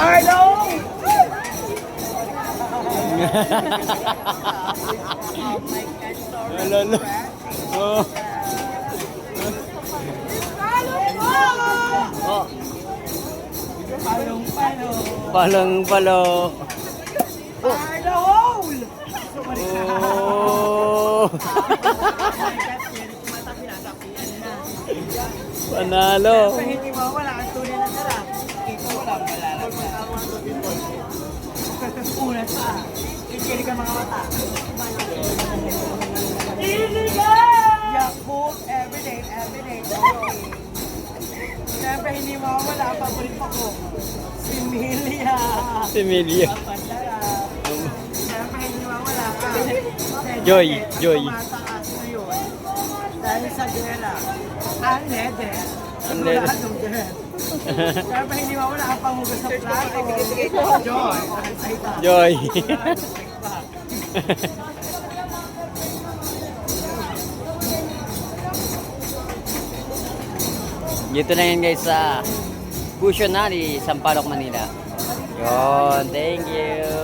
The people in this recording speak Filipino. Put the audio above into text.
Marlon! Lalo. Oh. Oh. Palong-palo. Marlon! Oh. Panalo. Hindi mo wala ang tunay na sarap. Ikaw wala ang malalag na. Una sa ikili ka mga mata. Yakult everyday. Siyempre hindi mo wala ang paborito ko. Si Milia. Si Milia. Siyempre hindi mo wala ka. Joy. Tumataas na yun. Dahil sa gela. Ang leder. Ang leder. Siyempre hindi mo wala ang panghugas sa plato. Joy. Joy. Dito na yun guys sa Fusionary, Sampaloc, Manila. Yon, thank you.